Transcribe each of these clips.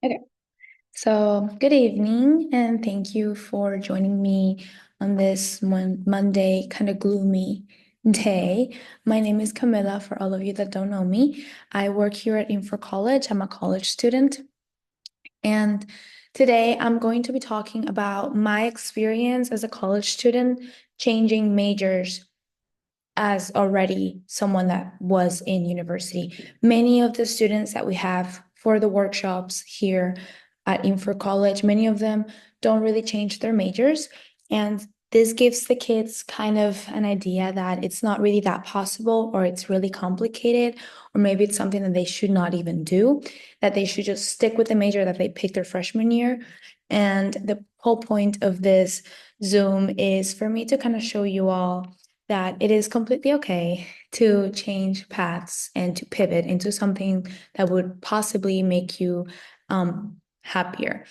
Okay, so good evening, and thank you for joining me on this Monday, kind of gloomy day. My name is Camilla, for all of you that don't know me. I work here at Info College. I'm a college student, and today I'm going to be talking about my experience as a college student changing majors as already someone that was in university. Many of the students that we have for the workshops here at Info College, many of them don't really change their majors. And this gives the kids kind of an idea that it's not really that possible, or it's really complicated, or maybe it's something that they should not even do, that they should just stick with the major that they picked their freshman year. And the whole point of this Zoom is for me to kind of show you all that it is completely okay to change paths and to pivot into something that would possibly make you happier.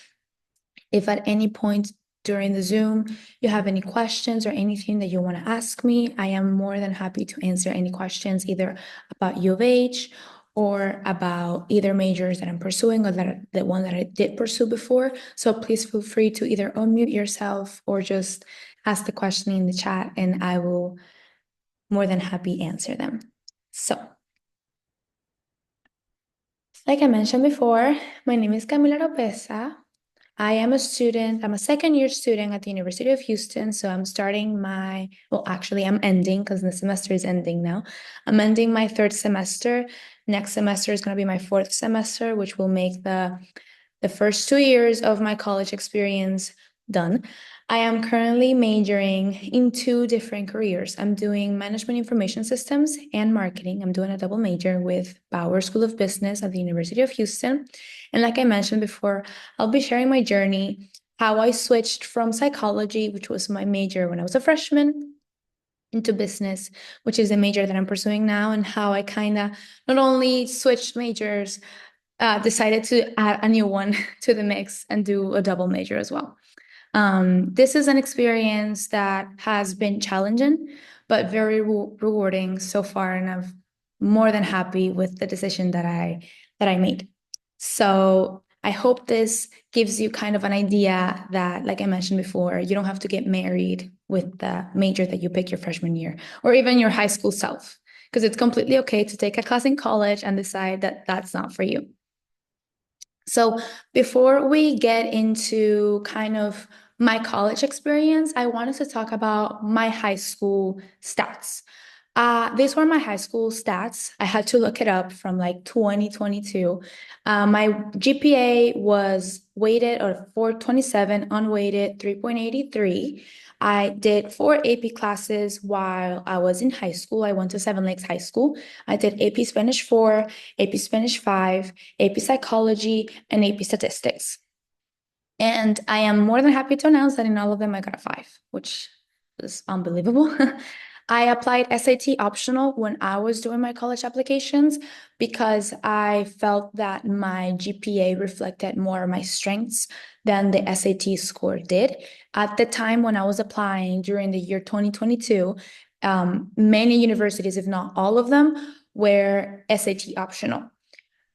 If at any point during the Zoom you have any questions or anything that you want to ask me, I am more than happy to answer any questions either about U of H or about either majors that I'm pursuing or that the one that I did pursue before. So please feel free to either unmute yourself or just ask the question in the chat, and I will more than happy answer them. So, like I mentioned before, my name is Camila Lopeza. I am a student, I'm a second year student at the University of Houston. So I'm starting actually I'm ending because the semester is ending now. I'm ending my third semester. Next semester is going to be my fourth semester, which will make the first 2 years of my college experience done. I am currently majoring in two different careers. I'm doing management information systems and marketing. I'm doing a double major with Bauer School of Business at the University of Houston. And like I mentioned before, I'll be sharing my journey, how I switched from psychology, which was my major when I was a freshman, into business, which is a major that I'm pursuing now, and how I kind of not only switched majors, decided to add a new one to the mix and do a double major as well. This is an experience that has been challenging, but very rewarding so far, and I'm more than happy with the decision that I made. So I hope this gives you kind of an idea that, like I mentioned before, you don't have to get married with the major that you pick your freshman year or even your high school self, because it's completely okay to take a class in college and decide that that's not for you. So before we get into kind of my college experience, I wanted to talk about my high school stats. These were my high school stats. I had to look it up from like 2022. My GPA was weighted or 427, unweighted 3.83. I did four AP classes while I was in high school. I went to Seven Lakes High School. I did AP Spanish 4, AP Spanish 5, AP Psychology, and AP Statistics. And I am more than happy to announce that in all of them I got a 5, which is unbelievable. I applied SAT optional when I was doing my college applications because I felt that my GPA reflected more of my strengths than the SAT score did. At the time when I was applying during the year 2022, many universities, if not all of them, were SAT optional.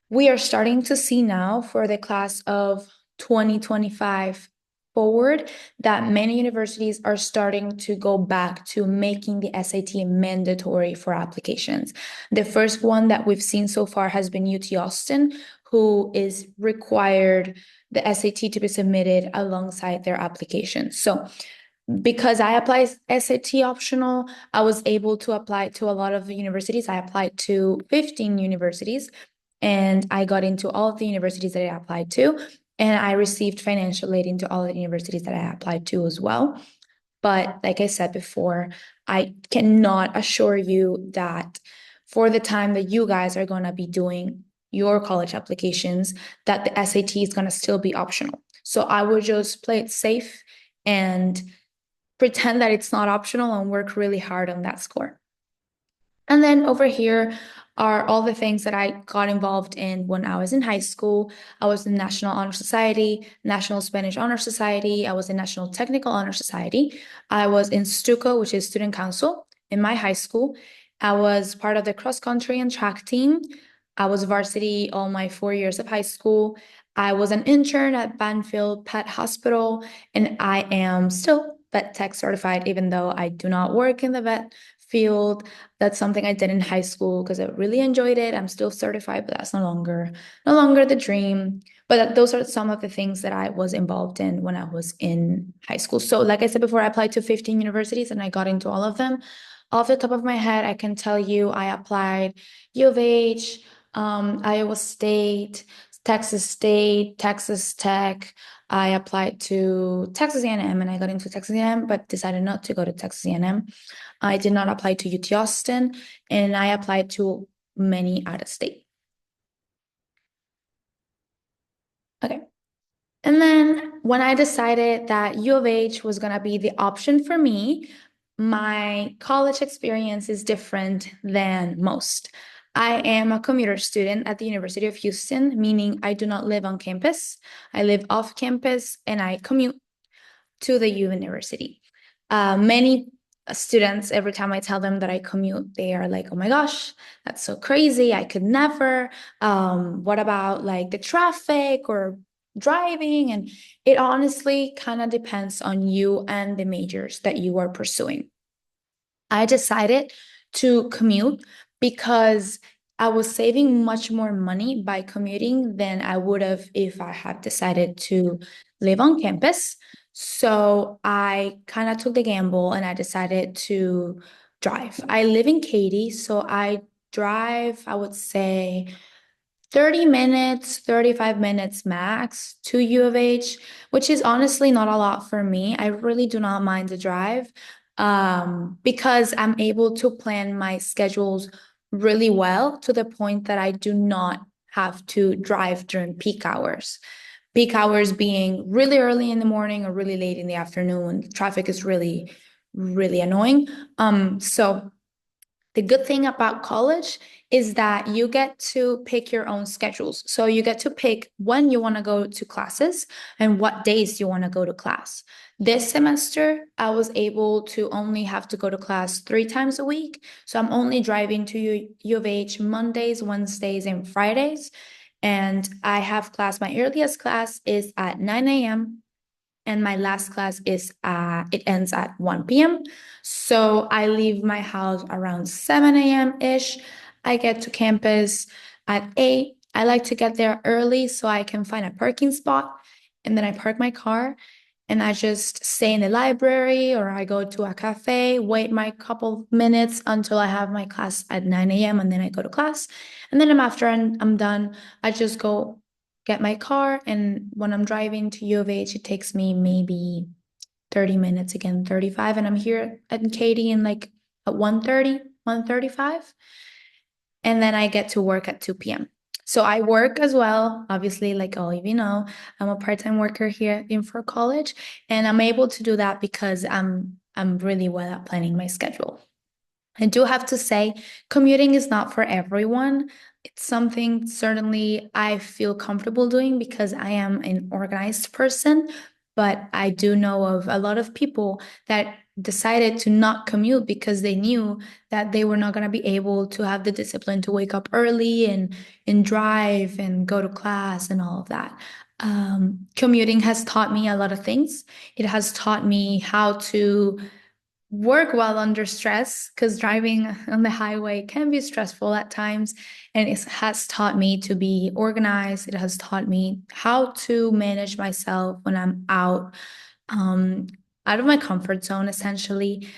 We are starting to see now for the class of 2025 forward that many universities are starting to go back to making the SAT mandatory for applications. The first one that we've seen so far has been UT Austin, who is required the SAT to be submitted alongside their application. So because I applied SAT optional, I was able to apply to a lot of the universities. I applied to 15 universities, and I got into all of the universities that I applied to, and I received financial aid into all of the universities that I applied to as well. But like I said before, I cannot assure you that for the time that you guys are going to be doing your college applications, that the SAT is going to still be optional. So I would just play it safe and pretend that it's not optional and work really hard on that score. And then over here are all the things that I got involved in when I was in high school. I was in National Honor Society, National Spanish Honor Society. I was in National Technical Honor Society. I was in STUCO, which is Student Council, in my high school. I was part of the cross country and track team. I was varsity all my 4 years of high school. I was an intern at Banfield Pet Hospital, and I am still vet tech certified, even though I do not work in the vet field. That's something I did in high school because I really enjoyed it. I'm still certified, but that's no longer the dream. But those are some of the things that I was involved in when I was in high school. So, like I said before, I applied to 15 universities and I got into all of them. Off the top of my head, I can tell you I applied U of H, Iowa State, Texas State, Texas Tech. I applied to Texas A&M and I got into Texas A&M, but decided not to go to Texas A&M. I did not apply to UT Austin, and I applied to many out of state. Okay. And then when I decided that U of H was going to be the option for me, my college experience is different than most. I am a commuter student at the University of Houston, meaning I do not live on campus. I live off campus and I commute to the university. Many students, every time I tell them that I commute, they are like, oh my gosh, that's so crazy. I could never. What about like the traffic or driving? And it honestly kind of depends on you and the majors that you are pursuing. I decided to commute because I was saving much more money by commuting than I would have if I had decided to live on campus. So I kind of took the gamble and I decided to drive. I live in Katy, so I drive, I would say 30 minutes, 35 minutes max to U of H, which is honestly not a lot for me. I really do not mind the drive because I'm able to plan my schedules really well to the point that I do not have to drive during peak hours. Peak hours being really early in the morning or really late in the afternoon. Traffic is really, really annoying. So the good thing about college is that you get to pick your own schedules. So you get to pick when you want to go to classes and what days you want to go to class. This semester, I was able to only have to go to class 3 times a week. So I'm only driving to U of H Mondays, Wednesdays, and Fridays. And I have class, my earliest class is at 9 a.m and my last class is it ends at 1 p.m. So I leave my house around 7 a.m. ish. I get to campus at 8. I like to get there early so I can find a parking spot and then I park my car and I just stay in the library or I go to a cafe, wait my couple minutes until I have my class at 9 a.m. and then I go to class. And then after I'm done, I just go get my car. And when I'm driving to U of H, it takes me maybe 30 minutes, again, 35. And I'm here at Katy in like at 1:30, 1:35. And then I get to work at 2 p.m. So I work as well, obviously, like all of you know, I'm a part-time worker here in for college, and I'm able to do that because I'm really well at planning my schedule. I do have to say, commuting is not for everyone. It's something certainly I feel comfortable doing because I am an organized person, but I do know of a lot of people that decided to not commute because they knew that they were not going to be able to have the discipline to wake up early and drive and go to class and all of that. Commuting has taught me a lot of things. It has taught me how to work while under stress because driving on the highway can be stressful at times. And it has taught me to be organized. It has taught me how to manage myself when I'm um, out of my comfort zone, essentially.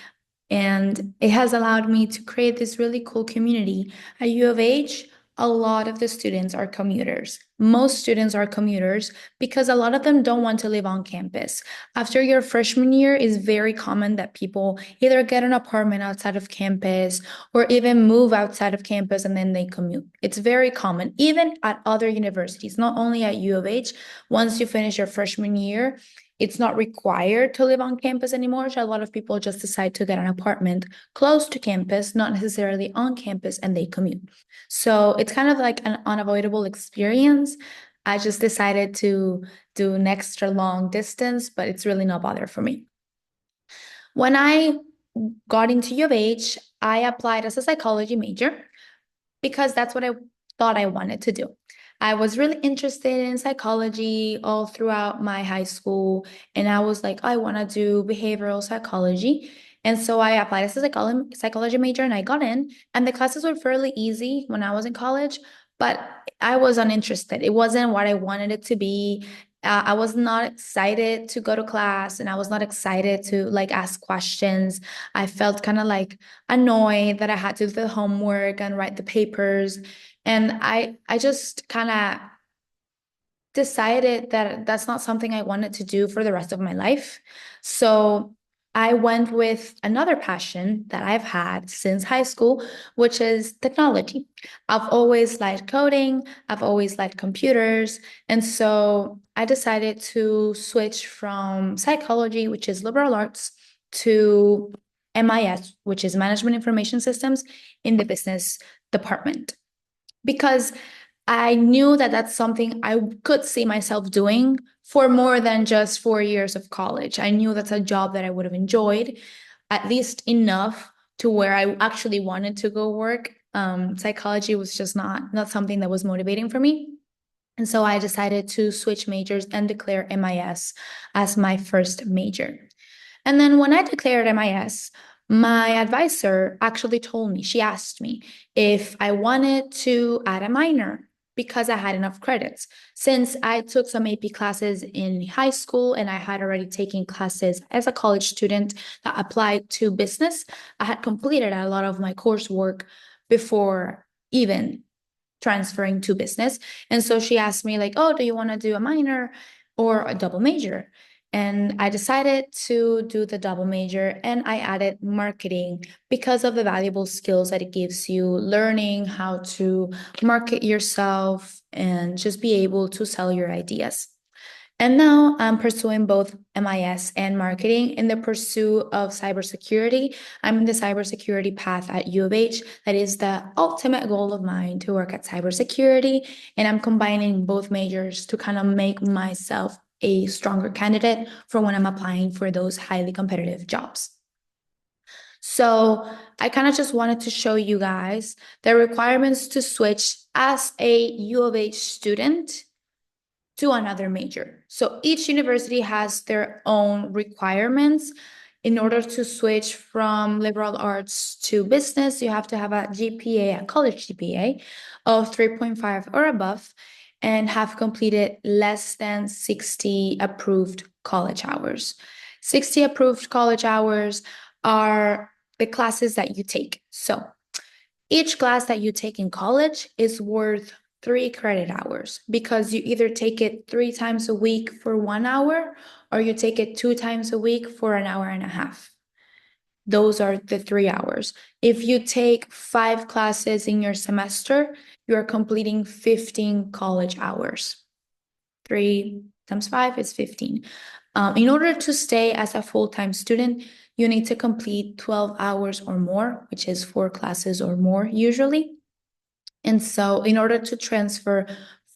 And it has allowed me to create this really cool community. At U of H, a lot of the students are commuters. Most students are commuters because a lot of them don't want to live on campus. After your freshman year, it's very common that people either get an apartment outside of campus or even move outside of campus and then they commute. It's very common, even at other universities, not only at U of H. Once you finish your freshman year, it's not required to live on campus anymore. So a lot of people just decide to get an apartment close to campus, not necessarily on campus, and they commute. So it's kind of like an unavoidable experience. I just decided to do an extra long distance, but it's really no bother for me. When I got into U of H, I applied as a psychology major because that's what I thought I wanted to do. I was really interested in psychology all throughout my high school, and I was like, I want to do behavioral psychology. And so I applied as a psychology major and I got in, and the classes were fairly easy when I was in college, but I was uninterested. It wasn't what I wanted it to be. I was not excited to go to class and I was not excited to like ask questions. I felt kind of like annoyed that I had to do the homework and write the papers. And I just kind of decided that that's not something I wanted to do for the rest of my life. So I went with another passion that I've had since high school, which is technology. I've always liked coding, I've always liked computers. And so I decided to switch from psychology, which is liberal arts, to MIS, which is Management Information Systems, in the business department. Because I knew that that's something I could see myself doing for more than just 4 years of college. I knew that's a job that I would have enjoyed, at least enough to where I actually wanted to go work. Psychology was just not something that was motivating for me. And so I decided to switch majors and declare MIS as my first major. And then when I declared MIS, my advisor actually told me, she asked me if I wanted to add a minor because I had enough credits. Since I took some AP classes in high school and I had already taken classes as a college student that applied to business, I had completed a lot of my coursework before even transferring to business. And so she asked me like, oh, do you want to do a minor or a double major? And I decided to do the double major and I added marketing because of the valuable skills that it gives you, learning how to market yourself and just be able to sell your ideas. And now I'm pursuing both MIS and marketing in the pursuit of cybersecurity. I'm in the cybersecurity path at U of H. That is the ultimate goal of mine, to work at cybersecurity. And I'm combining both majors to kind of make myself a stronger candidate for when I'm applying for those highly competitive jobs. So I kind of just wanted to show you guys the requirements to switch as a U of H student to another major. So each university has their own requirements. In order to switch from liberal arts to business, you have to have a GPA, a college GPA of 3.5 or above, and have completed less than 60 approved college hours. 60 approved college hours are the classes that you take. So each class that you take in college is worth 3 credit hours because you either take it 3 times a week for 1 hour or you take it 2 times a week for an hour and a half. Those are the 3 hours. If you take 5 classes in your semester, you are completing 15 college hours. 3 times 5 is 15. In order to stay as a full-time student, you need to complete 12 hours or more, which is 4 classes or more usually. And so in order to transfer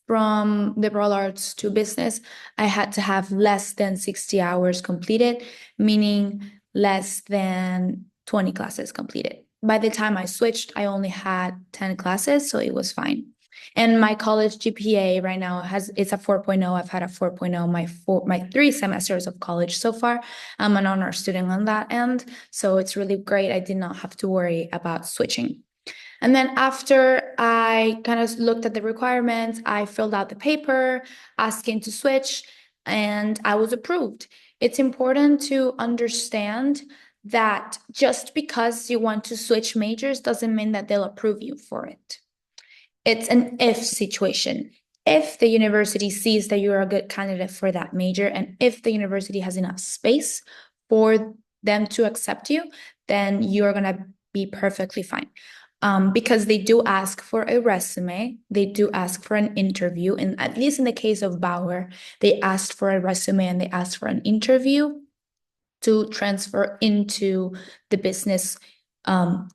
from liberal arts to business, I had to have less than 60 hours completed, meaning less than 20 classes completed. By the time I switched, I only had 10 classes, so it was fine. And my college GPA right now it's a 4.0. I've had a 4.0 my 3 semesters of college so far. I'm an honor student on that end, so it's really great. I did not have to worry about switching. And then after I kind of looked at the requirements, I filled out the paper asking to switch, and I was approved. It's important to understand that just because you want to switch majors doesn't mean that they'll approve you for it. It's an if situation. If the university sees that you're a good candidate for that major, and if the university has enough space for them to accept you, then you're going to be perfectly fine. Because they do ask for a resume, they do ask for an interview, and at least in the case of Bauer, they asked for a resume and they asked for an interview to transfer into the business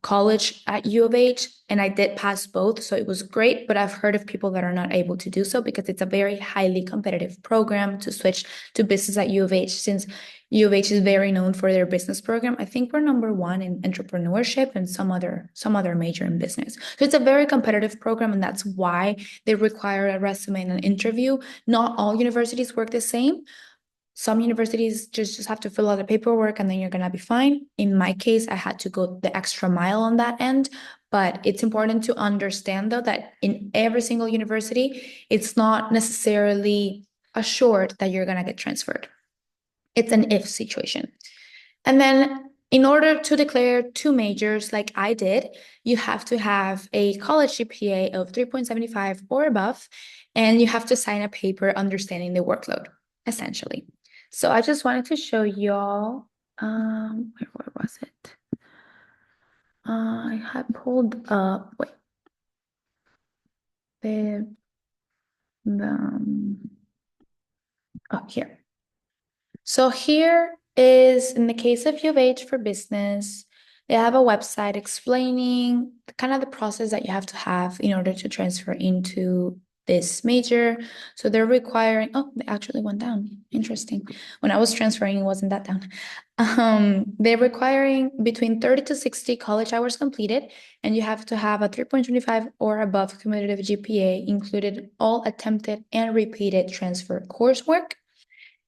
college at U of H, and I did pass both, so it was great. But I've heard of people that are not able to do so because it's a very highly competitive program to switch to business at U of H, since U of H is very known for their business program. I think we're number one in entrepreneurship and some other major in business. So it's a very competitive program, and that's why they require a resume and an interview. Not all universities work the same. Some universities just have to fill out the paperwork and then you're gonna be fine. In my case, I had to go the extra mile on that end. But it's important to understand, though, that in every single university, it's not necessarily assured that you're gonna get transferred. It's an if situation. And then in order to declare two majors like I did, you have to have a college GPA of 3.75 or above, and you have to sign a paper understanding the workload, essentially. So I just wanted to show y'all, where was it? I had pulled up, wait, oh, here. So here is, in the case of U of H for business, they have a website explaining kind of the process that you have to have in order to transfer into this major. So they're requiring, oh, they actually went down. Interesting. When I was transferring, it wasn't that down. They're requiring between 30 to 60 college hours completed, and you have to have a 3.25 or above cumulative GPA, included all attempted and repeated transfer coursework.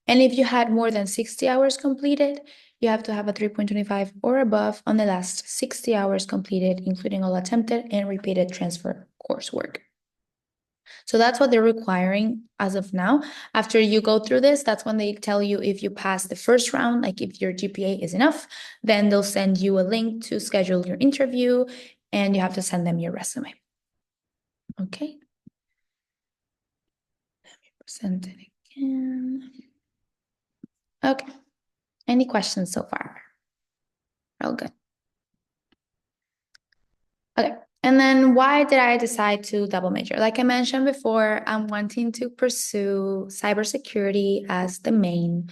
And if you had more than 60 hours completed, you have to have a 3.25 or above on the last 60 hours completed, including all attempted and repeated transfer coursework. So that's what they're requiring as of now. After you go through this, that's when they tell you if you pass the first round, like if your GPA is enough, then they'll send you a link to schedule your interview, and you have to send them your resume. Okay. Let me present it again. Okay. Any questions so far? All good. Okay. And then why did I decide to double major? Like I mentioned before, I'm wanting to pursue cybersecurity as the main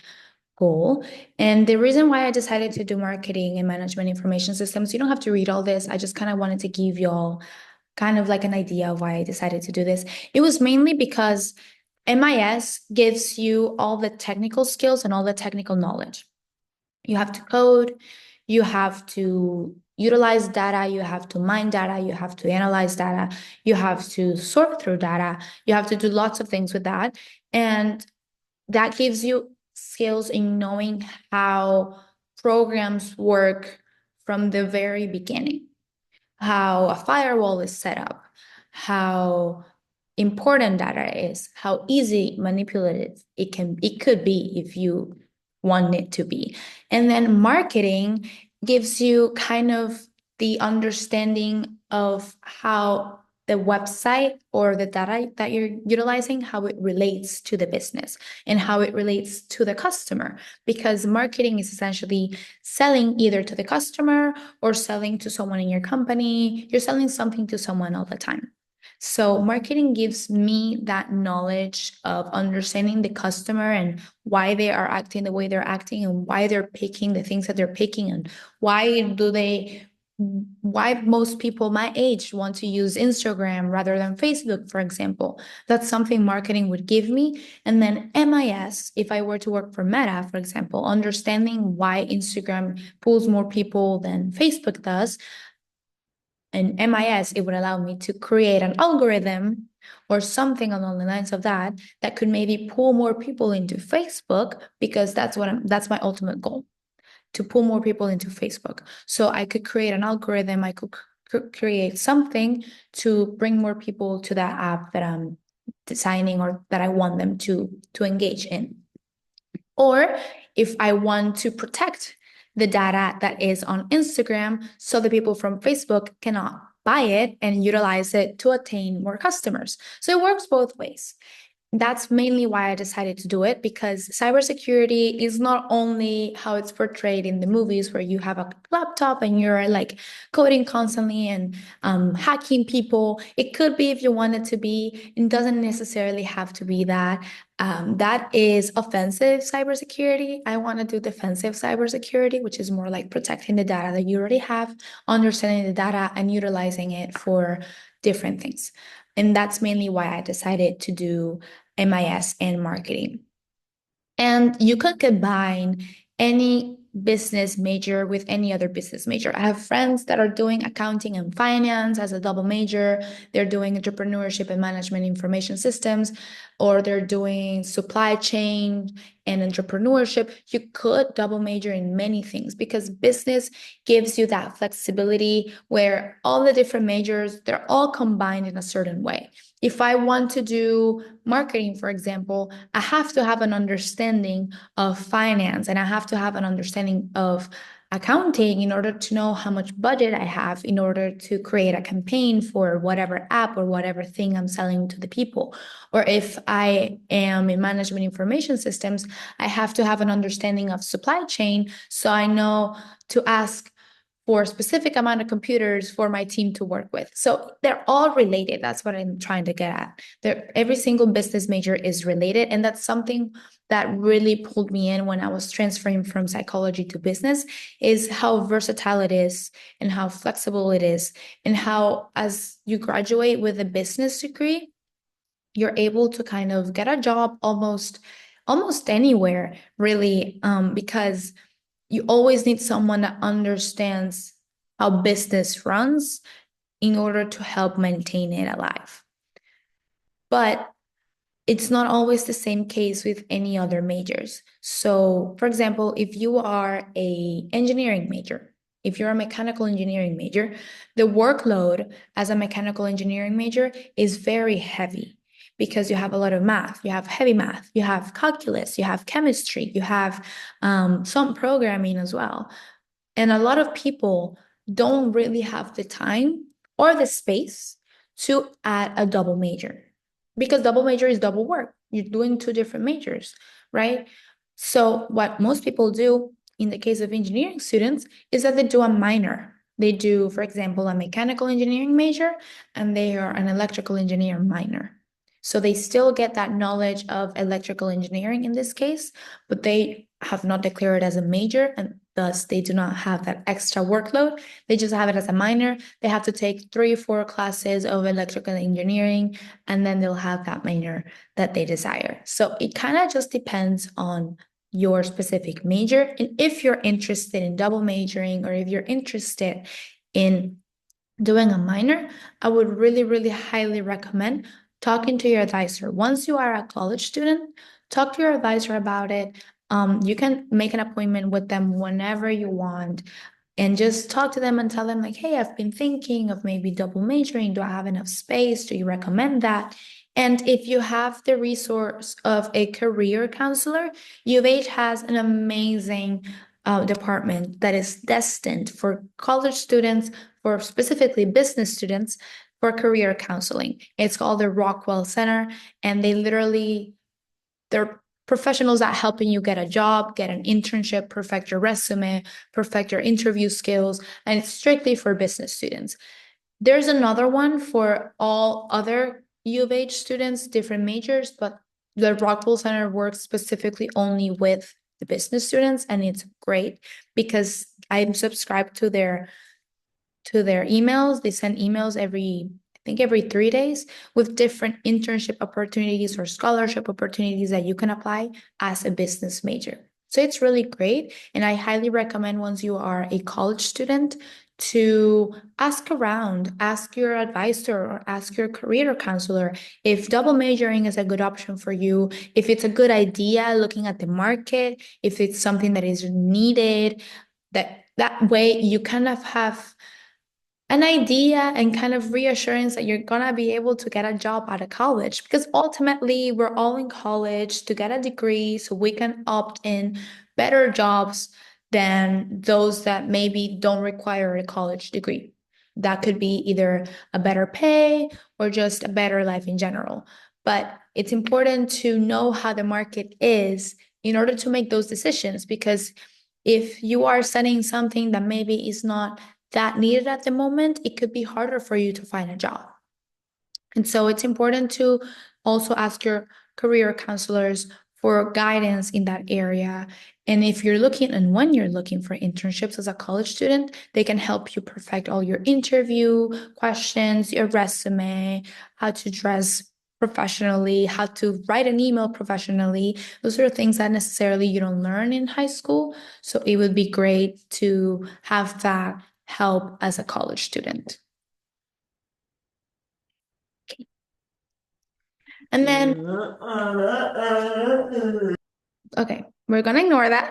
goal. And the reason why I decided to do marketing and management information systems, you don't have to read all this. I just kind of wanted to give y'all kind of like an idea of why I decided to do this. It was mainly because MIS gives you all the technical skills and all the technical knowledge. You have to code, you have to utilize data, you have to mine data, you have to analyze data, you have to sort through data, you have to do lots of things with that. And that gives you skills in knowing how programs work from the very beginning, how a firewall is set up, how important data is, how easy manipulative it could be if you want it to be. And then marketing gives you kind of the understanding of how the website or the data that you're utilizing, how it relates to the business and how it relates to the customer. Because marketing is essentially selling either to the customer or selling to someone in your company. You're selling something to someone all the time. So marketing gives me that knowledge of understanding the customer and why they are acting the way they're acting and why they're picking the things that they're picking and why most people my age want to use Instagram rather than Facebook, for example. That's something marketing would give me. And then MIS, if I were to work for Meta, for example, understanding why Instagram pulls more people than Facebook does, and MIS, it would allow me to create an algorithm or something along the lines of that could maybe pull more people into Facebook, because that's my ultimate goal, to pull more people into Facebook. So I could create an algorithm, I could create something to bring more people to that app that I'm designing or that I want them to engage in. Or if I want to protect the data that is on Instagram so the people from Facebook cannot buy it and utilize it to attain more customers. So it works both ways. that's mainly why I decided to do it, because cybersecurity is not only how it's portrayed in the movies where you have a laptop and you're like coding constantly and hacking people. It could be if you want it to be. It doesn't necessarily have to be that. That is offensive cybersecurity. I want to do defensive cybersecurity, which is more like protecting the data that you already have, understanding the data, and utilizing it for different things. And that's mainly why I decided to do MIS and marketing. And you could combine any business major with any other business major. I have friends that are doing accounting and finance as a double major. They're doing entrepreneurship and management information systems, or they're doing supply chain and entrepreneurship. You could double major in many things because business gives you that flexibility where all the different majors, they're all combined in a certain way. If I want to do marketing, for example, I have to have an understanding of finance and I have to have an understanding of accounting in order to know how much budget I have in order to create a campaign for whatever app or whatever thing I'm selling to the people. Or if I am in management information systems, I have to have an understanding of supply chain so I know to ask for a specific amount of computers for my team to work with. So they're all related. That's what I'm trying to get at. Every single business major is related. And that's something that really pulled me in when I was transferring from psychology to business, is how versatile it is and how flexible it is, and how as you graduate with a business degree, you're able to kind of get a job almost anywhere, really, because you always need someone that understands how business runs in order to help maintain it alive. But it's not always the same case with any other majors. So, for example, if you are a engineering major, if you're a mechanical engineering major, the workload as a mechanical engineering major is very heavy because you have a lot of math, you have heavy math, you have calculus, you have chemistry, you have some programming as well. And a lot of people don't really have the time or the space to add a double major, because double major is double work. You're doing two different majors, right? So what most people do in the case of engineering students is that they do a minor. They do, for example, a mechanical engineering major and they are an electrical engineer minor. So they still get that knowledge of electrical engineering in this case, but they have not declared it as a major, and thus they do not have that extra workload. They just have it as a minor. They have to take 3 or 4 classes of electrical engineering, and then they'll have that minor that they desire. So it kind of just depends on your specific major. And if you're interested in double majoring, or if you're interested in doing a minor, I would really, really highly recommend talking to your advisor. Once you are a college student, talk to your advisor about it. You can make an appointment with them whenever you want and just talk to them and tell them, like, hey, I've been thinking of maybe double majoring. Do I have enough space? Do you recommend that? And if you have the resource of a career counselor, U of H has an amazing department that is destined for college students, for specifically business students, for career counseling. It's called the Rockwell Center, and they're professionals that helping you get a job, get an internship, perfect your resume, perfect your interview skills, and it's strictly for business students. There's another one for all other U of H students, different majors, but the Rockwell Center works specifically only with the business students, and it's great because I'm subscribed to their emails. They send emails every 3 days with different internship opportunities or scholarship opportunities that you can apply as a business major. So it's really great. And I highly recommend, once you are a college student, to ask around, ask your advisor or ask your career counselor if double majoring is a good option for you, if it's a good idea looking at the market, if it's something that is needed. That way you kind of have an idea and kind of reassurance that you're gonna be able to get a job out of college, because ultimately we're all in college to get a degree so we can opt in better jobs than those that maybe don't require a college degree. That could be either a better pay or just a better life in general. but it's important to know how the market is in order to make those decisions, because if you are studying something that maybe is not that needed at the moment, it could be harder for you to find a job. And so it's important to also ask your career counselors for guidance in that area. And if you're looking and when you're looking for internships as a college student, they can help you perfect all your interview questions, your resume, how to dress professionally, how to write an email professionally. Those are things that necessarily you don't learn in high school. So it would be great to have that help as a college student. And then, okay, we're gonna ignore that.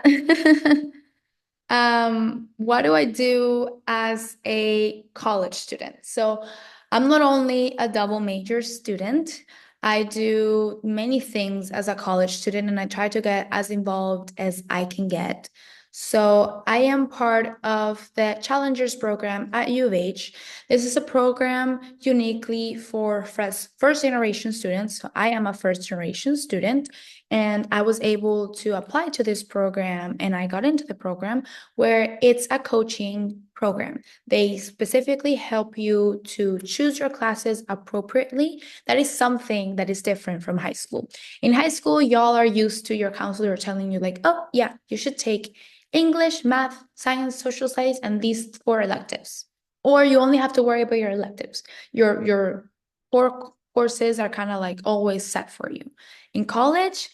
What do I do as a college student? So I'm not only a double major student, I do many things as a college student, and I try to get as involved as I can get. So I am part of the Challengers program at U of H. This is a program uniquely for first generation students. So I am a first generation student, and I was able to apply to this program, and I got into the program where it's a coaching program. They specifically help you to choose your classes appropriately. That is something that is different from high school. In high school, y'all are used to your counselor telling you like, oh yeah, you should take English, math, science, social studies, and these 4 electives. Or you only have to worry about your electives. Your core courses are kind of like always set for you. In college,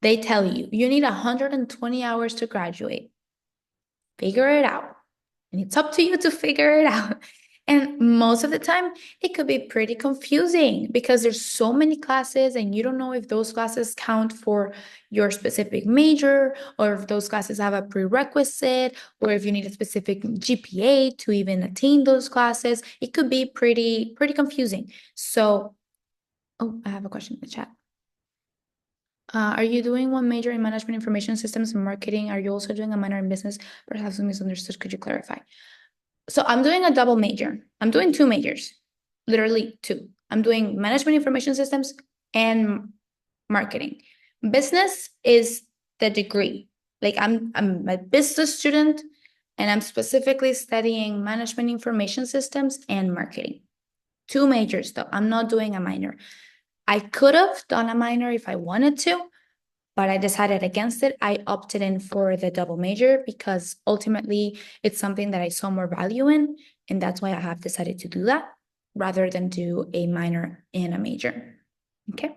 they tell you you need 120 hours to graduate. Figure it out. And it's up to you to figure it out. And most of the time, it could be pretty confusing because there's so many classes and you don't know if those classes count for your specific major, or if those classes have a prerequisite, or if you need a specific GPA to even attain those classes. It could be pretty confusing. So, oh, I have a question in the chat. Are you doing one major in management information systems and marketing? Are you also doing a minor in business? Perhaps I misunderstood. Could you clarify? So I'm doing a double major. I'm doing 2 majors, literally 2. I'm doing management information systems and marketing. Business is the degree. Like I'm a business student, and I'm specifically studying management information systems and marketing. 2 majors though. I'm not doing a minor. I could have done a minor if I wanted to, but I decided against it. I opted in for the double major because ultimately it's something that I saw more value in, and that's why I have decided to do that rather than do a minor and a major. Okay.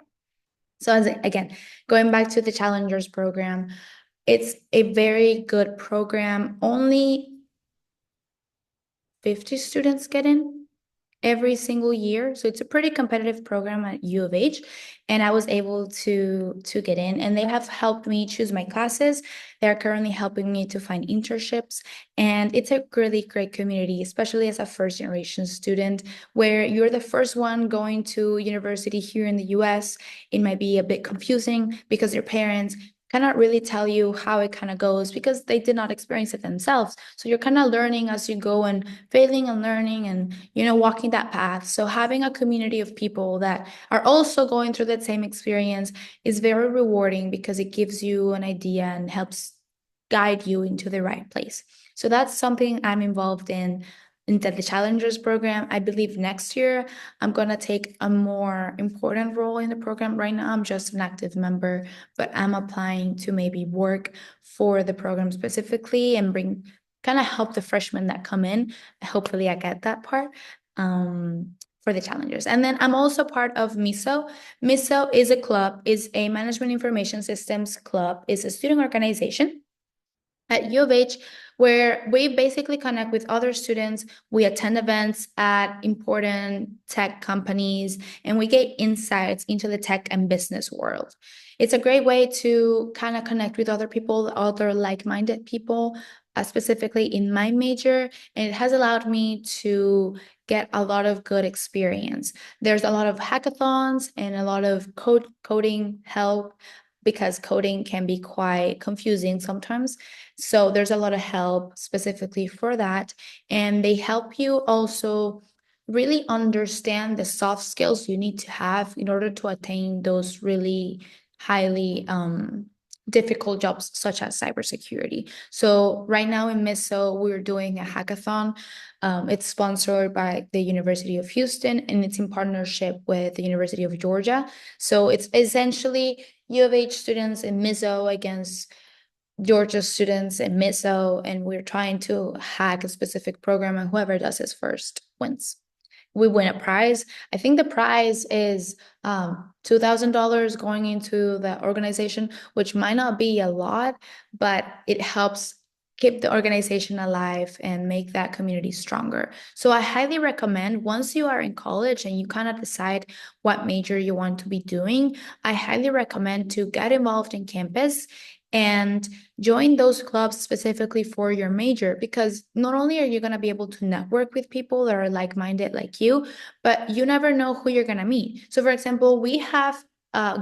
So again, going back to the Challengers program, it's a very good program. Only 50 students get in every single year. So it's a pretty competitive program at U of H, and I was able to get in, and they have helped me choose my classes. They're currently helping me to find internships, and it's a really great community, especially as a first generation student, where you're the first one going to university here in the US. It might be a bit confusing because your parents cannot really tell you how it kind of goes because they did not experience it themselves. So you're kind of learning as you go and failing and learning and, walking that path. So having a community of people that are also going through that same experience is very rewarding because it gives you an idea and helps guide you into the right place. So that's something I'm involved in the Challengers program. I believe next year I'm going to take a more important role in the program. Right now, I'm just an active member, but I'm applying to maybe work for the program specifically and kind of help the freshmen that come in. Hopefully, I get that part. For the Challengers. And then I'm also part of MISO. MISO is a management information systems club, is a student organization at U of H, where we basically connect with other students. We attend events at important tech companies, and we get insights into the tech and business world. It's a great way to kind of connect with other people, other like-minded people, specifically in my major, and it has allowed me to get a lot of good experience. There's a lot of hackathons and a lot of coding help because coding can be quite confusing sometimes. So there's a lot of help specifically for that. And they help you also really understand the soft skills you need to have in order to attain those really highly difficult jobs such as cybersecurity. So right now in MISO, we're doing a hackathon. It's sponsored by the University of Houston and it's in partnership with the University of Georgia. So it's essentially U of H students in MISO against Georgia students in MISO, and we're trying to hack a specific program, and whoever does this first wins. We win a prize. I think the prize is $2,000 going into the organization, which might not be a lot, but it helps keep the organization alive and make that community stronger. So I highly recommend, once you are in college and you kind of decide what major you want to be doing, I highly recommend to get involved in campus and join those clubs specifically for your major, because not only are you going to be able to network with people that are like-minded like you, but you never know who you're going to meet. So for example, we have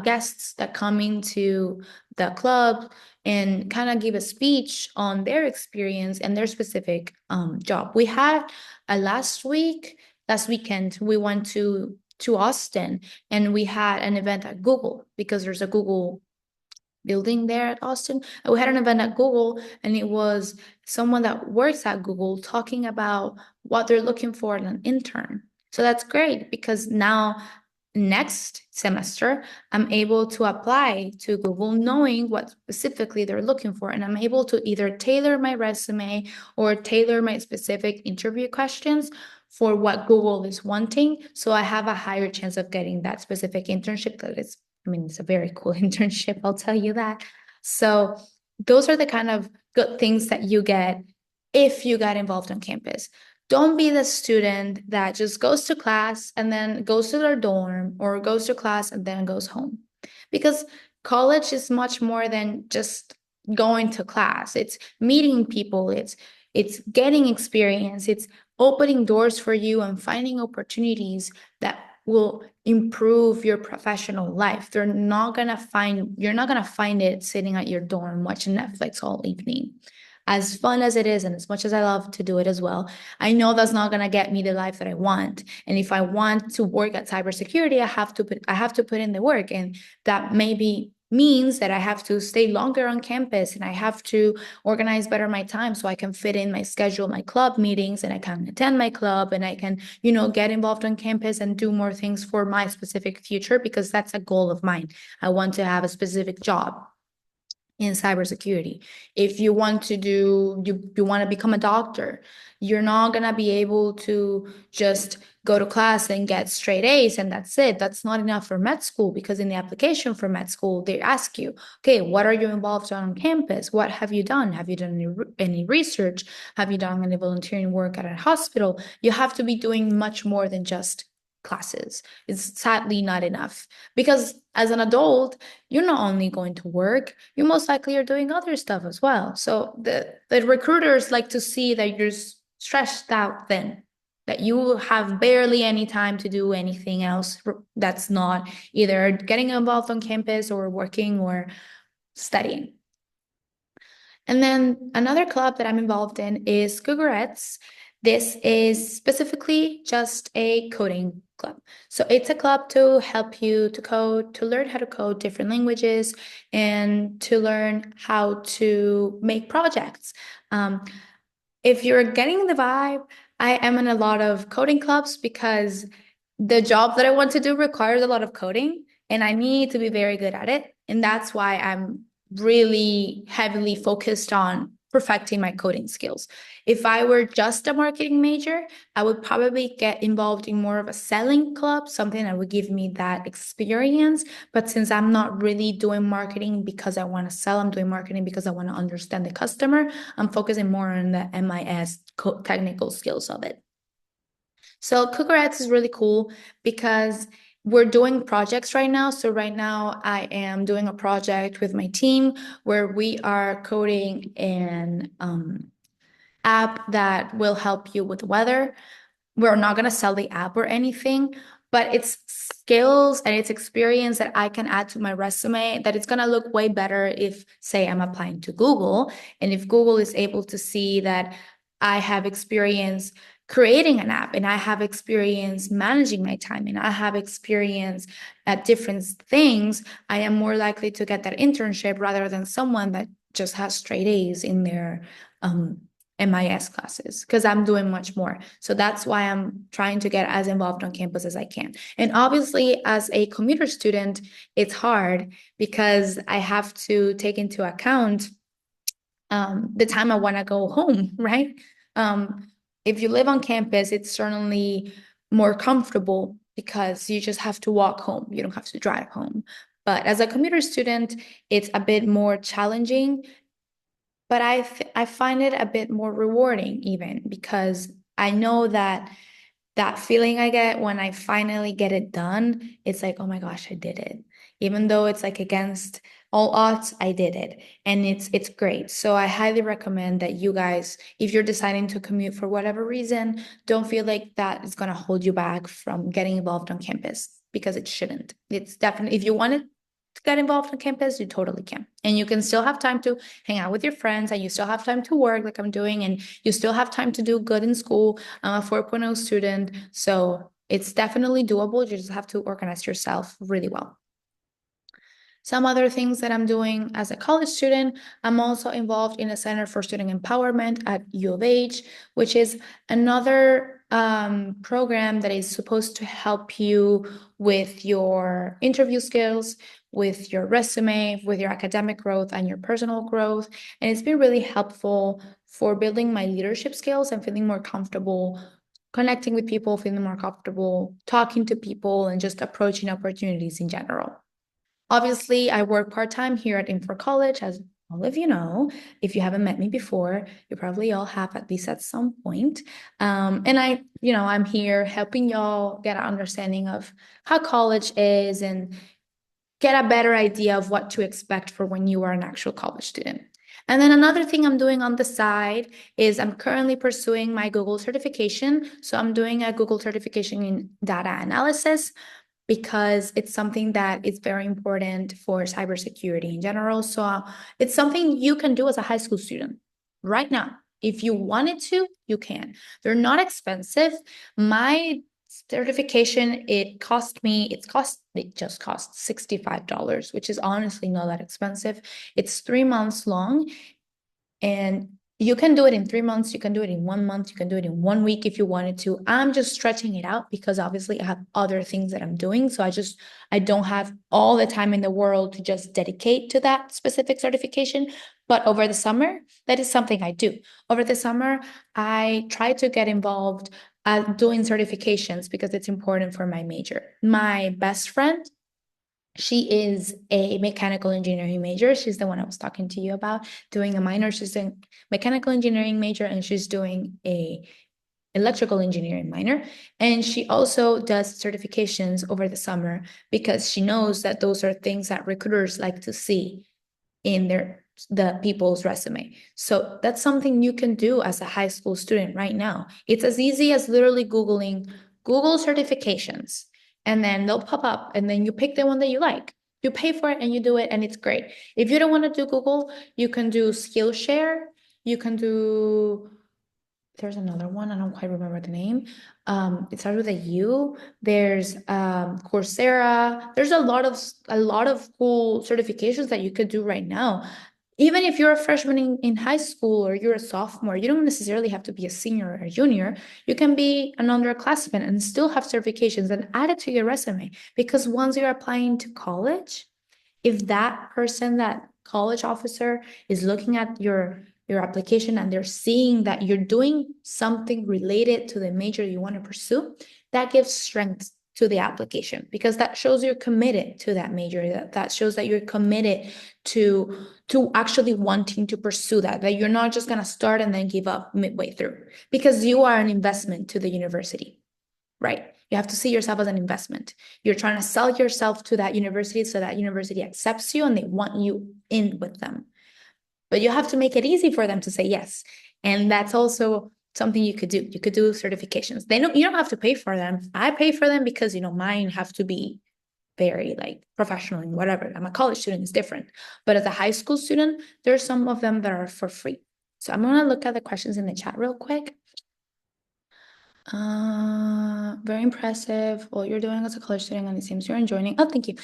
guests that come into the club and kind of give a speech on their experience and their specific job. We had last weekend, we went to Austin and we had an event at Google, because there's a Google building there at Austin. And we had an event at Google, and it was someone that works at Google talking about what they're looking for in an intern. So that's great, because now next semester, I'm able to apply to Google knowing what specifically they're looking for. And I'm able to either tailor my resume or tailor my specific interview questions for what Google is wanting. So I have a higher chance of getting that specific internship that is, I mean, it's a very cool internship, I'll tell you that. So those are the kind of good things that you get if you got involved on campus. Don't be the student that just goes to class and then goes to their dorm, or goes to class and then goes home. Because college is much more than just going to class. It's meeting people, it's getting experience, it's opening doors for you and finding opportunities that will improve your professional life. You're not gonna find it sitting at your dorm watching Netflix all evening. As fun as it is, and as much as I love to do it as well, I know that's not gonna get me the life that I want. And if I want to work at cybersecurity, I have to put in the work, and that maybe means that I have to stay longer on campus and I have to organize better my time so I can fit in my schedule, my club meetings, and I can attend my club and I can, get involved on campus and do more things for my specific future, because that's a goal of mine. I want to have a specific job in cybersecurity. If you want to you want to become a doctor, you're not going to be able to just go to class and get straight A's and that's it. That's not enough for med school, because in the application for med school, they ask you, okay, what are you involved on campus? What have you done? Have you done any research? Have you done any volunteering work at a hospital? You have to be doing much more than just classes. It's sadly not enough, because as an adult, you're not only going to work, you most likely are doing other stuff as well. So the recruiters like to see that you're stressed out then, that you have barely any time to do anything else that's not either getting involved on campus or working or studying. And then another club that I'm involved in is Cougarettes. This is specifically just a coding club. So it's a club to help you to code, to learn how to code different languages, and to learn how to make projects. If you're getting the vibe, I am in a lot of coding clubs because the job that I want to do requires a lot of coding and I need to be very good at it. And that's why I'm really heavily focused on perfecting my coding skills. If I were just a marketing major, I would probably get involved in more of a selling club, something that would give me that experience. But since I'm not really doing marketing because I want to sell, I'm doing marketing because I want to understand the customer, I'm focusing more on the MIS technical skills of it. So Cougarettes is really cool because we're doing projects right now. So right now I am doing a project with my team where we are coding an app that will help you with weather. We're not going to sell the app or anything, but it's skills and it's experience that I can add to my resume that it's going to look way better if, say, I'm applying to Google. And if Google is able to see that I have experience creating an app, and I have experience managing my time, and I have experience at different things, I am more likely to get that internship rather than someone that just has straight A's in their MIS classes, because I'm doing much more. So that's why I'm trying to get as involved on campus as I can. And obviously, as a commuter student, it's hard because I have to take into account the time I want to go home, right? If you live on campus, it's certainly more comfortable because you just have to walk home. You don't have to drive home. But as a commuter student, it's a bit more challenging, but I find it a bit more rewarding even because I know that that feeling I get when I finally get it done, it's like, oh my gosh, I did it. Even though it's like against all odds, I did it. And it's great. So I highly recommend that you guys, if you're deciding to commute for whatever reason, don't feel like that is gonna hold you back from getting involved on campus because it shouldn't. It's definitely, if you want to get involved on campus, you totally can. And you can still have time to hang out with your friends, and you still have time to work like I'm doing, and you still have time to do good in school. I'm a 4.0 student, so it's definitely doable. You just have to organize yourself really well. Some other things that I'm doing as a college student, I'm also involved in a Center for Student Empowerment at U of H, which is another program that is supposed to help you with your interview skills, with your resume, with your academic growth and your personal growth. And it's been really helpful for building my leadership skills and feeling more comfortable connecting with people, feeling more comfortable talking to people, and just approaching opportunities in general. Obviously, I work part-time here at Infor College, as all of you know. If you haven't met me before, you probably all have at least at some point. And I'm here helping y'all get an understanding of how college is and get a better idea of what to expect for when you are an actual college student. And then another thing I'm doing on the side is I'm currently pursuing my Google certification. So I'm doing a Google certification in data analysis, because it's something that is very important for cybersecurity in general. So it's something you can do as a high school student right now. If you wanted to, you can. They're not expensive. My certification, it just cost $65, which is honestly not that expensive. It's 3 months long, and you can do it in 3 months, you can do it in 1 month, you can do it in 1 week if you wanted to. I'm just stretching it out because obviously I have other things that I'm doing. So I don't have all the time in the world to just dedicate to that specific certification. But over the summer, that is something I do. Over the summer, I try to get involved doing certifications because it's important for my major. My best friend, she is a mechanical engineering major. She's the one I was talking to you about doing a minor. She's doing mechanical engineering major, and she's doing a electrical engineering minor. And she also does certifications over the summer because she knows that those are things that recruiters like to see in the people's resume. So that's something you can do as a high school student right now. It's as easy as literally Googling Google certifications, and then they'll pop up, and then you pick the one that you like. You pay for it and you do it, and it's great. If you don't want to do Google, you can do Skillshare. You can do, there's another one, I don't quite remember the name. It starts with a U. There's Coursera. There's a lot of cool certifications that you could do right now. Even if you're a freshman in high school or you're a sophomore, you don't necessarily have to be a senior or a junior. You can be an underclassman and still have certifications and add it to your resume. Because once you're applying to college, if that person, that college officer, is looking at your application and they're seeing that you're doing something related to the major you want to pursue, that gives strength to the application, because that shows you're committed to that major. That shows that you're committed to actually wanting to pursue that you're not just going to start and then give up midway through, because you are an investment to the university, right? You have to see yourself as an investment. You're trying to sell yourself to that university so that university accepts you and they want you in with them. But you have to make it easy for them to say yes. And that's also something you could do. You could do certifications. You don't have to pay for them. I pay for them because, mine have to be very professional and whatever. I'm a college student, it's different. But as a high school student, there's some of them that are for free. So I'm going to look at the questions in the chat real quick. Very impressive. What you're doing as a college student, and it seems you're enjoying. Oh, thank you.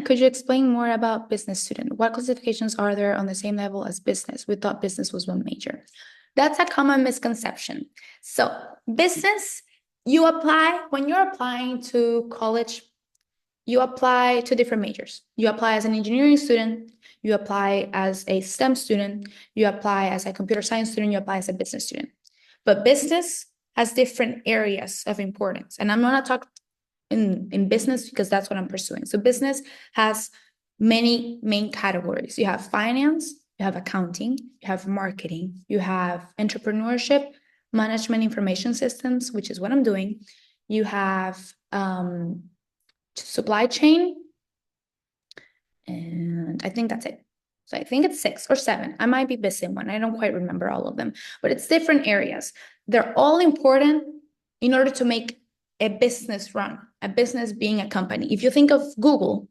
Could you explain more about business student? What classifications are there on the same level as business? We thought business was one major. That's a common misconception. So, business, you apply when you're applying to college, you apply to different majors. You apply as an engineering student, you apply as a STEM student, you apply as a computer science student, you apply as a business student. But business has different areas of importance. And I'm going to talk in business because that's what I'm pursuing. So business has many main categories. You have finance, you have accounting, you have marketing, you have entrepreneurship, management information systems, which is what I'm doing. You have supply chain, and I think that's it. So I think it's 6 or 7. I might be missing one. I don't quite remember all of them, but it's different areas. They're all important in order to make a business run, a business being a company. If you think of Google,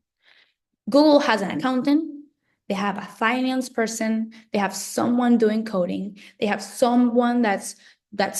Google has an accountant, they have a finance person, they have someone doing coding, they have someone that's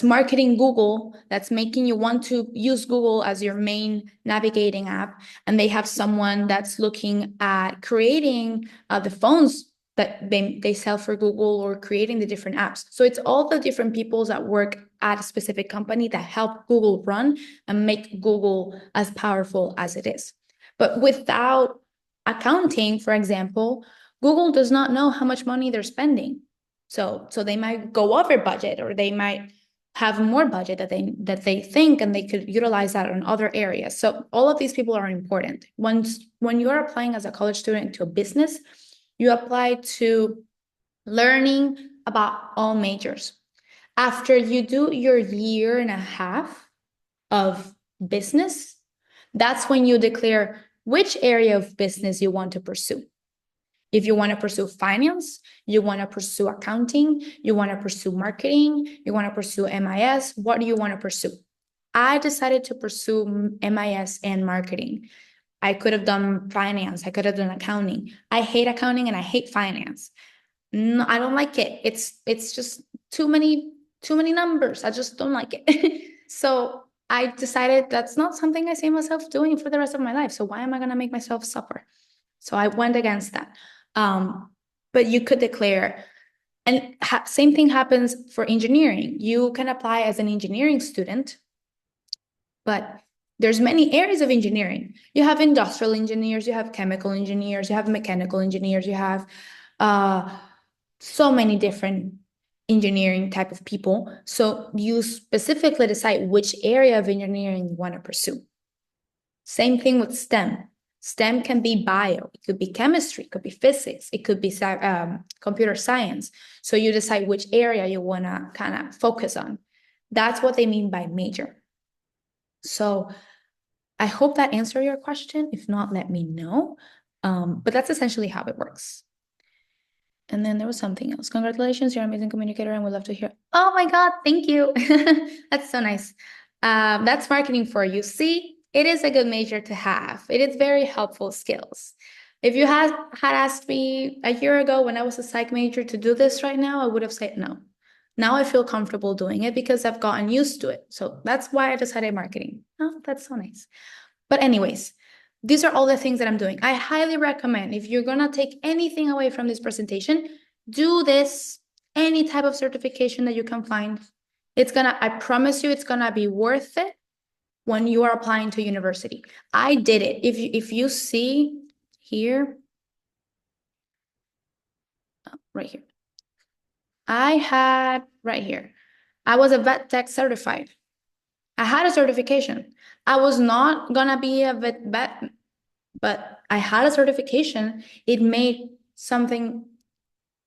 marketing Google, that's making you want to use Google as your main navigating app, and they have someone that's looking at creating the phones that they sell for Google or creating the different apps. So it's all the different people that work at a specific company that help Google run and make Google as powerful as it is. But without accounting, for example, Google does not know how much money they're spending. So they might go over budget, or they might have more budget that they think, and they could utilize that in other areas. So all of these people are important. When you're applying as a college student to a business, you apply to learning about all majors. After you do your 1.5 years of business, that's when you declare which area of business you want to pursue. If you want to pursue finance, you want to pursue accounting, you want to pursue marketing, you want to pursue MIS, what do you want to pursue? I decided to pursue MIS and marketing. I could have done finance, I could have done accounting. I hate accounting and I hate finance. No, I don't like it. It's just too many numbers. I just don't like it. So I decided that's not something I see myself doing for the rest of my life. So why am I going to make myself suffer? So I went against that. But you could declare, and same thing happens for engineering. You can apply as an engineering student, but there's many areas of engineering. You have industrial engineers, you have chemical engineers, you have mechanical engineers, you have so many different engineering type of people. So you specifically decide which area of engineering you want to pursue. Same thing with STEM. STEM can be bio, it could be chemistry, it could be physics, it could be computer science. So you decide which area you want to kind of focus on. That's what they mean by major. So I hope that answered your question. If not, let me know. But that's essentially how it works. And then there was something else. Congratulations, you're an amazing communicator, and we'd love to hear. Oh my God, thank you. That's so nice. That's marketing for you. See, it is a good major to have. It is very helpful skills. If you had asked me a year ago when I was a psych major to do this right now, I would have said no. Now I feel comfortable doing it because I've gotten used to it. So that's why I decided marketing. Oh, that's so nice. But anyways, these are all the things that I'm doing. I highly recommend, if you're gonna take anything away from this presentation, do this, any type of certification that you can find. I promise you, it's gonna be worth it when you are applying to university. I did it. If you see here, right here, I had right here, I was a vet tech certified. I had a certification. I was not gonna be a vet, but I had a certification. It made something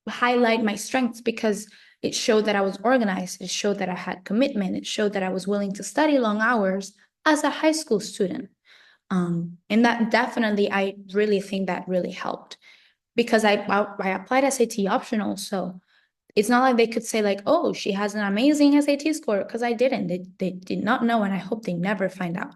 highlight my strengths because it showed that I was organized. It showed that I had commitment. It showed that I was willing to study long hours as a high school student. And that definitely, I really think that really helped because I applied SAT optional. So it's not like they could say like, oh, she has an amazing SAT score, because I didn't. They did not know, and I hope they never find out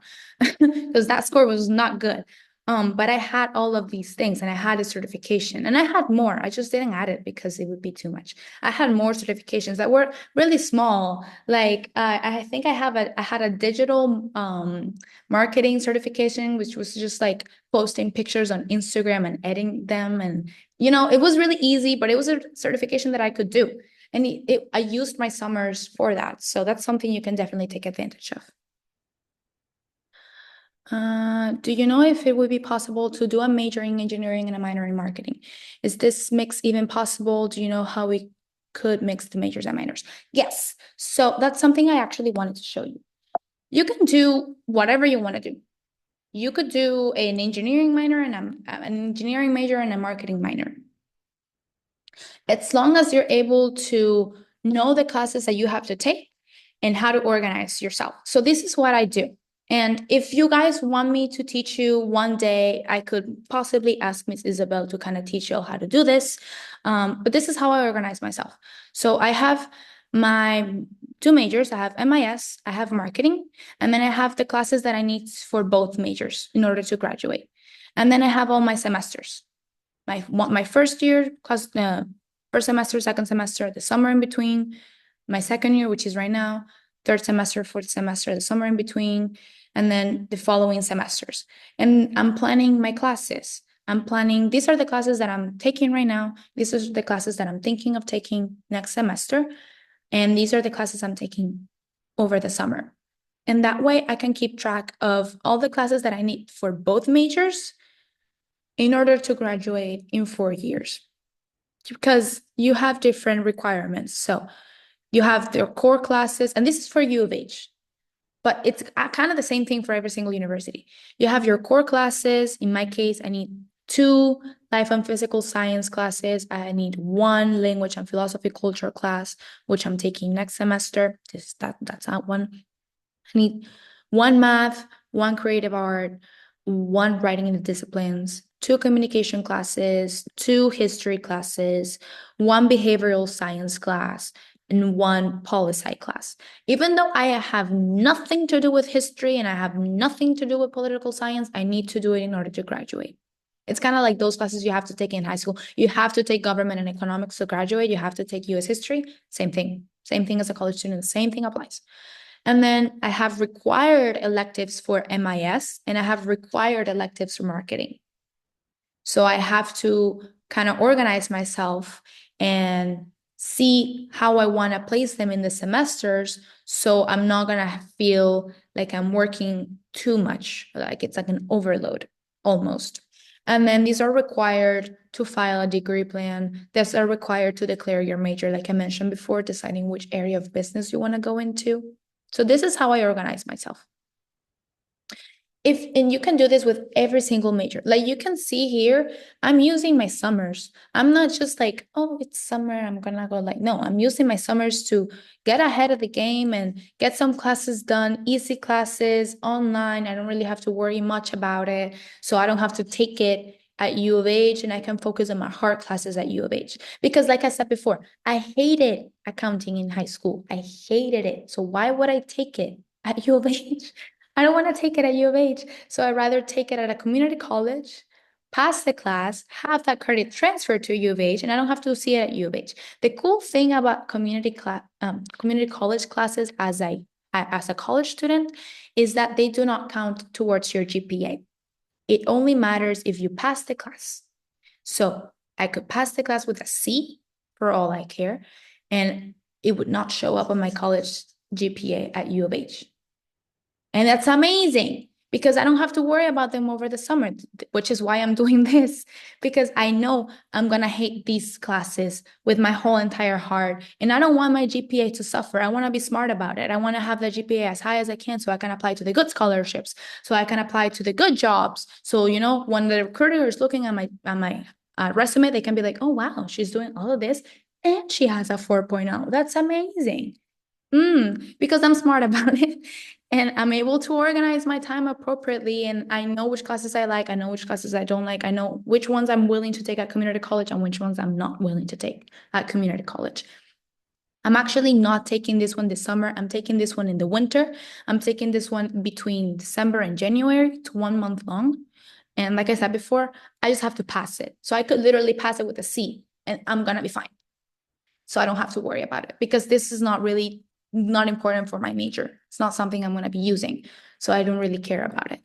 because that score was not good. But I had all of these things and I had a certification and I had more. I just didn't add it because it would be too much. I had more certifications that were really small. Like I think I had a digital marketing certification, which was just like posting pictures on Instagram and editing them. And it was really easy, but it was a certification that I could do. And I used my summers for that. So that's something you can definitely take advantage of. Do you know if it would be possible to do a major in engineering and a minor in marketing? Is this mix even possible? Do you know how we could mix the majors and minors? Yes. So that's something I actually wanted to show you. You can do whatever you want to do. You could do an engineering minor and an engineering major and a marketing minor. As long as you're able to know the classes that you have to take and how to organize yourself. So this is what I do. And if you guys want me to teach you one day, I could possibly ask Miss Isabel to kind of teach you how to do this. But this is how I organize myself. So I have my two majors. I have MIS, I have marketing, and then I have the classes that I need for both majors in order to graduate. And then I have all my semesters. My first year class, first semester, second semester, the summer in between, my second year, which is right now, third semester, fourth semester, the summer in between, and then the following semesters. And I'm planning my classes. These are the classes that I'm taking right now. These are the classes that I'm thinking of taking next semester. And these are the classes I'm taking over the summer. And that way I can keep track of all the classes that I need for both majors in order to graduate in 4 years. Because you have different requirements. So you have their core classes, and this is for U of H, but it's kind of the same thing for every single university. You have your core classes. In my case, I need 2 life and physical science classes. I need 1 language and philosophy culture class, which I'm taking next semester. That's that one. I need 1 math, 1 creative art, 1 writing in the disciplines, 2 communication classes, 2 history classes, 1 behavioral science class, and 1 poli-sci class. Even though I have nothing to do with history and I have nothing to do with political science, I need to do it in order to graduate. It's kind of like those classes you have to take in high school. You have to take government and economics to graduate. You have to take US history. Same thing. Same thing as a college student. The same thing applies. And then I have required electives for MIS and I have required electives for marketing. So I have to kind of organize myself and see how I want to place them in the semesters. So I'm not going to feel like I'm working too much, like it's like an overload almost. And then these are required to file a degree plan. These are required to declare your major, like I mentioned before, deciding which area of business you want to go into. So this is how I organize myself. And you can do this with every single major. Like you can see here, I'm using my summers. I'm not just like, oh, it's summer, I'm gonna go like, no, I'm using my summers to get ahead of the game and get some classes done, easy classes online. I don't really have to worry much about it. So I don't have to take it at U of H and I can focus on my hard classes at U of H. Because like I said before, I hated accounting in high school. I hated it. So why would I take it at U of H? I don't want to take it at U of H. So I'd rather take it at a community college, pass the class, have that credit transferred to U of H, and I don't have to see it at U of H. The cool thing about community college classes as a college student is that they do not count towards your GPA. It only matters if you pass the class. So I could pass the class with a C for all I care, and it would not show up on my college GPA at U of H. And that's amazing because I don't have to worry about them over the summer, which is why I'm doing this, because I know I'm going to hate these classes with my whole entire heart. And I don't want my GPA to suffer. I want to be smart about it. I want to have the GPA as high as I can so I can apply to the good scholarships, so I can apply to the good jobs. So, when the recruiter is looking at my resume, they can be like, oh, wow, she's doing all of this and she has a 4.0. That's amazing. Because I'm smart about it and I'm able to organize my time appropriately. And I know which classes I like. I know which classes I don't like. I know which ones I'm willing to take at community college and which ones I'm not willing to take at community college. I'm actually not taking this one this summer. I'm taking this one in the winter. I'm taking this one between December and January. It's 1 month long. And like I said before, I just have to pass it. So I could literally pass it with a C and I'm going to be fine. So I don't have to worry about it because this is not important for my major. It's not something I'm going to be using. So I don't really care about it.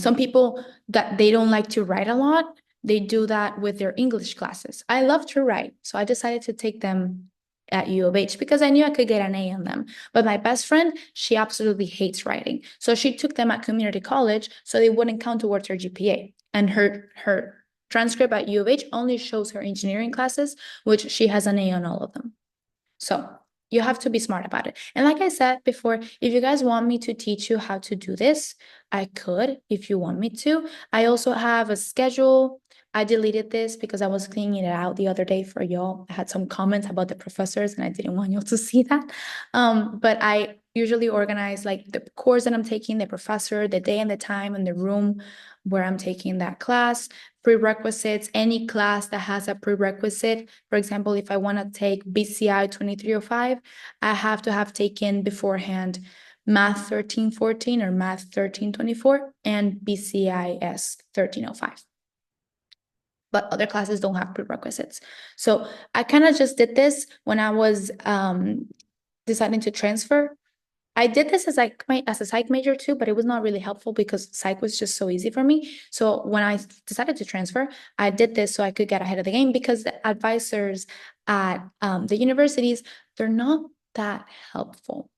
Some people that they don't like to write a lot, they do that with their English classes. I love to write. So I decided to take them at U of H because I knew I could get an A on them. But my best friend, she absolutely hates writing. So she took them at community college so they wouldn't count towards her GPA. And her transcript at U of H only shows her engineering classes, which she has an A on all of them. So you have to be smart about it. And like I said before, if you guys want me to teach you how to do this, I could if you want me to. I also have a schedule. I deleted this because I was cleaning it out the other day for y'all. I had some comments about the professors and I didn't want y'all to see that. But I usually organize like the course that I'm taking, the professor, the day and the time and the room where I'm taking that class, prerequisites, any class that has a prerequisite. For example, if I want to take BCI 2305, I have to have taken beforehand Math 1314 or Math 1324 and BCIS 1305. But other classes don't have prerequisites. So I kind of just did this when I was deciding to transfer. I did this as a psych major too, but it was not really helpful because psych was just so easy for me. So when I decided to transfer, I did this so I could get ahead of the game because the advisors at the universities, they're not that helpful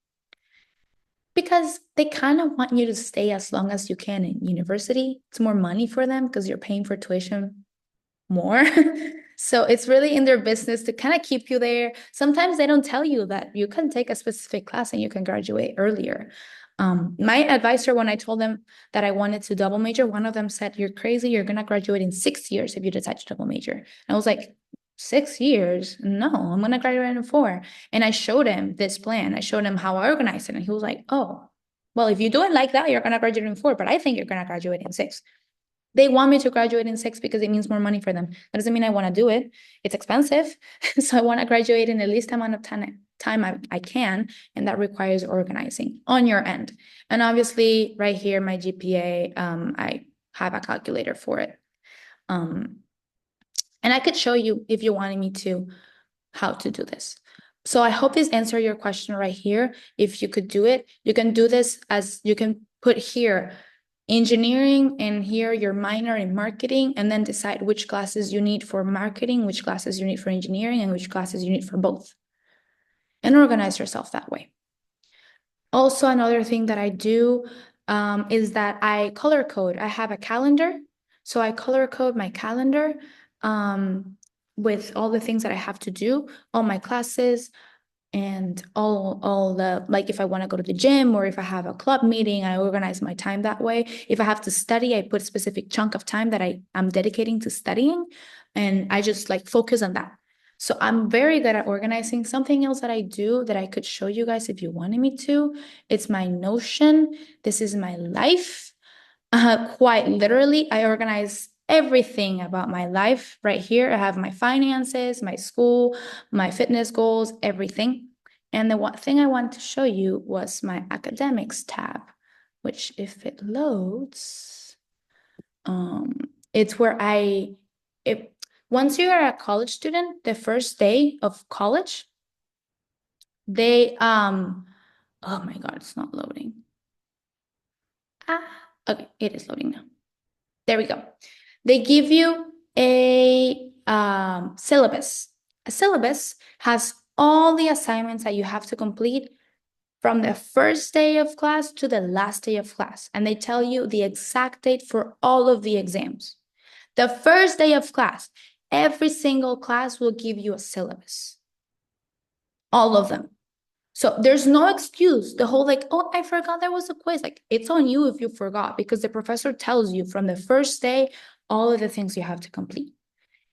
because they kind of want you to stay as long as you can in university. It's more money for them because you're paying for tuition more. So it's really in their business to kind of keep you there. Sometimes they don't tell you that you can take a specific class and you can graduate earlier. My advisor, when I told them that I wanted to double major, one of them said, "You're crazy. You're going to graduate in 6 years if you decide to double major." And I was like, 6 years? No, I'm going to graduate in 4. And I showed him this plan. I showed him how I organized it. And he was like, "Oh, well, if you do it like that, you're going to graduate in 4, but I think you're going to graduate in 6." They want me to graduate in 6 because it means more money for them. That doesn't mean I want to do it. It's expensive. So I want to graduate in the least amount of time I can. And that requires organizing on your end. And obviously right here, my GPA, I have a calculator for it. And I could show you if you wanted me to how to do this. So I hope this answered your question right here. If you could do it, you can do this as you can put here engineering and here your minor in marketing, and then decide which classes you need for marketing, which classes you need for engineering, and which classes you need for both. And organize yourself that way. Also, another thing that I do is that I color code. I have a calendar. So I color code my calendar with all the things that I have to do, all my classes, and all the, like if I want to go to the gym or if I have a club meeting, I organize my time that way. If I have to study, I put a specific chunk of time that I'm dedicating to studying, and I just like focus on that. So I'm very good at organizing. Something else that I do that I could show you guys if you wanted me to, it's my Notion. This is my life. Quite literally, I organize everything about my life right here. I have my finances, my school, my fitness goals, everything. And the one thing I wanted to show you was my academics tab, which if it loads, it's where once you're a college student, the first day of college, they, oh my God, it's not loading. Okay, it is loading now. There we go. They give you a syllabus. A syllabus has all the assignments that you have to complete from the first day of class to the last day of class. And they tell you the exact date for all of the exams. The first day of class, every single class will give you a syllabus. All of them. So there's no excuse. The whole like, oh, I forgot there was a quiz. Like, it's on you if you forgot because the professor tells you from the first day all of the things you have to complete.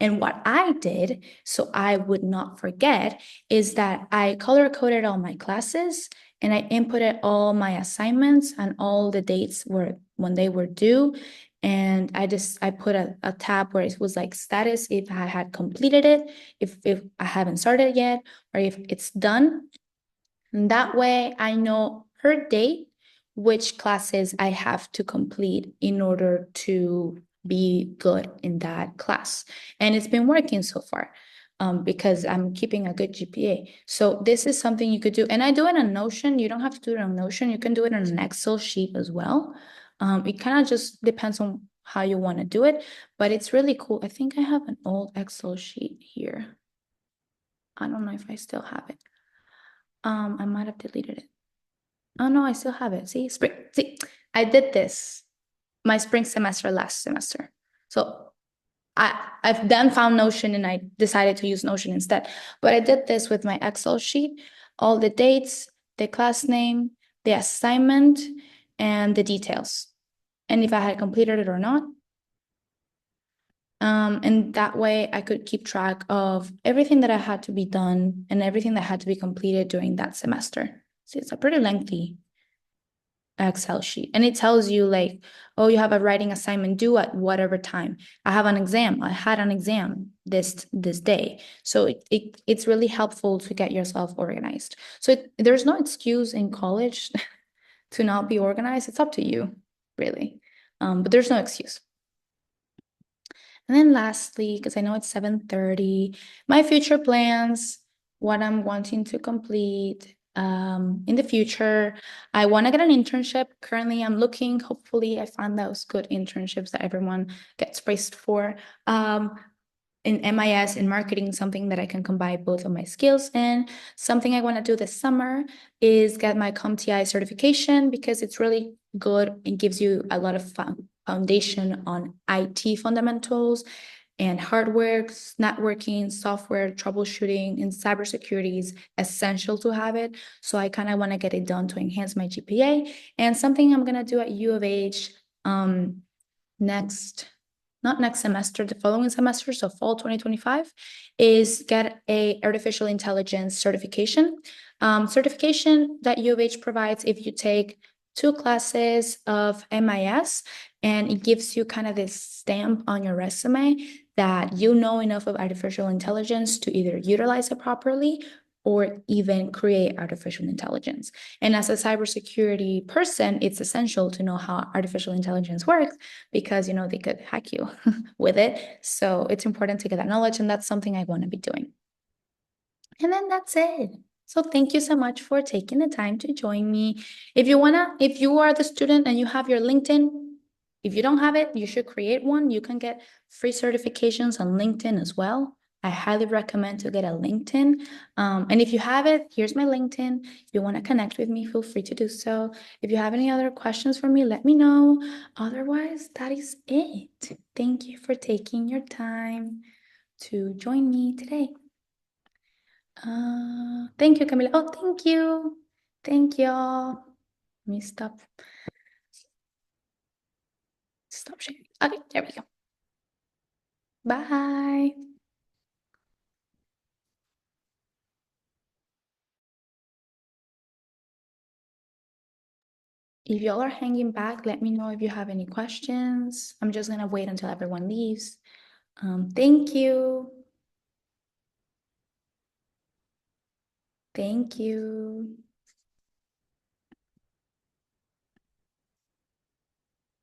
And what I did, so I would not forget, is that I color coded all my classes and I inputted all my assignments and all the dates when they were due. And I put a tab where it was like status if I had completed it, if I haven't started yet, or if it's done. And that way I know per date which classes I have to complete in order to be good in that class. And it's been working so far. Because I'm keeping a good GPA. So this is something you could do. And I do it on Notion. You don't have to do it on Notion. You can do it on an Excel sheet as well. It kind of just depends on how you want to do it, but it's really cool. I think I have an old Excel sheet here. I don't know if I still have it. I might have deleted it. Oh no, I still have it. See, spring. See, I did this my spring semester last semester. So I've then found Notion and I decided to use Notion instead. But I did this with my Excel sheet, all the dates, the class name, the assignment, and the details. And if I had completed it or not. And that way I could keep track of everything that I had to be done and everything that had to be completed during that semester. So it's a pretty lengthy Excel sheet. And it tells you like, oh, you have a writing assignment due at whatever time. I have an exam. I had an exam this day. So it's really helpful to get yourself organized. So there's no excuse in college to not be organized. It's up to you, really. But there's no excuse. And then lastly, because I know it's 7:30, my future plans, what I'm wanting to complete in the future. I want to get an internship. Currently, I'm looking. Hopefully, I find those good internships that everyone gets praised for. In MIS in marketing, something that I can combine both of my skills in. Something I want to do this summer is get my CompTIA certification because it's really good and gives you a lot of foundation on IT fundamentals and hardware, networking, software, troubleshooting, and cybersecurity is essential to have it. So I kind of want to get it done to enhance my GPA. And something I'm going to do at U of H not next semester, the following semester, so fall 2025, is get a artificial intelligence certification. Certification that U of H provides if you take 2 classes of MIS, and it gives you kind of this stamp on your resume that you know enough of artificial intelligence to either utilize it properly or even create artificial intelligence. And as a cybersecurity person, it's essential to know how artificial intelligence works because, they could hack you with it. So it's important to get that knowledge, and that's something I want to be doing. And then that's it. So thank you so much for taking the time to join me. If you are the student and you have your LinkedIn, if you don't have it, you should create one. You can get free certifications on LinkedIn as well. I highly recommend to get a LinkedIn. And if you have it, here's my LinkedIn. If you want to connect with me, feel free to do so. If you have any other questions for me, let me know. Otherwise, that is it. Thank you for taking your time to join me today. Thank you, Camila. Oh, thank you. Thank y'all. Let me stop sharing. Okay, there we go. Bye. If y'all are hanging back, let me know if you have any questions. I'm just gonna wait until everyone leaves. Thank you. Thank you.